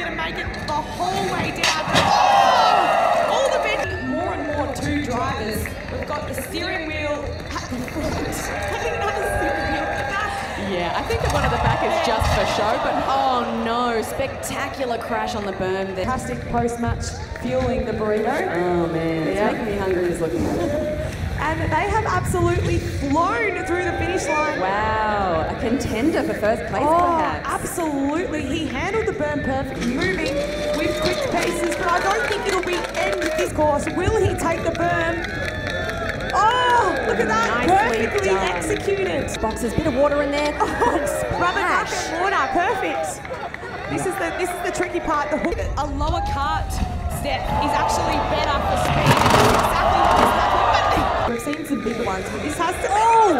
going to make it the whole way down. Oh! All the bend. More and more two drivers. We've got the steering wheel at the front. Another steering wheel at the back. Yeah, I think that one at the back is just for show, but oh no, spectacular crash on the berm there. Fantastic post-match fueling the burrito. Oh man, it's making me hungry just looking at it. And they have absolutely flown through the finish line. Wow, a contender for first place perhaps. Absolutely. He handled the berm perfectly, moving with quick paces, but I don't think it'll be end of this course. Will he take the berm? Oh, look at that. Nicely Perfectly done. executed. Boxes, bit of water in there. Oh, rubber duck and water. Perfect. This is the tricky part. The hook. A lower cart step is actually better for speed. Exactly what is happening. We've seen some big ones, but this has to. Oh,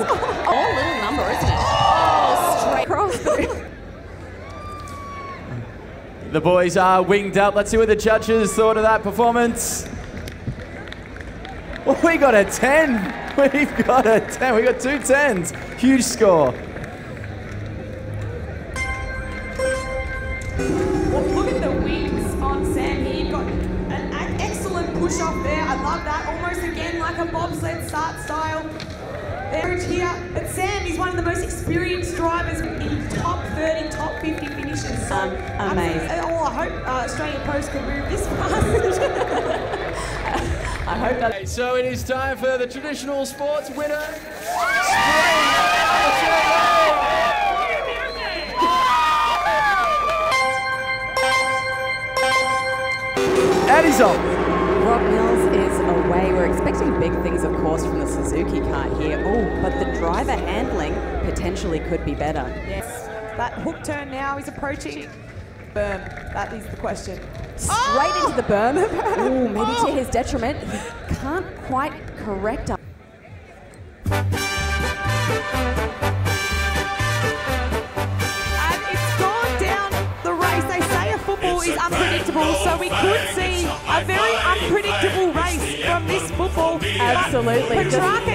little number, isn't it? Oh, straight across through. The boys are winged up. Let's see what the judges thought of that performance. Well, we got a 10. We've got a 10. We got 2 10s. Huge score. Well, look at the wings on Sam here. You've got an excellent push off there. I love that. Almost again like a bobsled start style. There here. But Sam is one of the most experienced drivers in top 30, top 50 finishes. So, amazing. Oh, I hope Australian Post could move this fast. I hope that. Okay, so it is time for the traditional sports winner. And he's off. Rob Mills is away. We're expecting big things, of course, from the Suzuki kart here. Oh, but the driver handling potentially could be better. Yes. That hook turn now is approaching. Berm. That is the question. Straight into the berm. Oh, maybe to his detriment. He can't quite correct up. And it's gone down the race. They say a football is unpredictable, so we could see a very unpredictable race from this football. Absolutely. Petrarca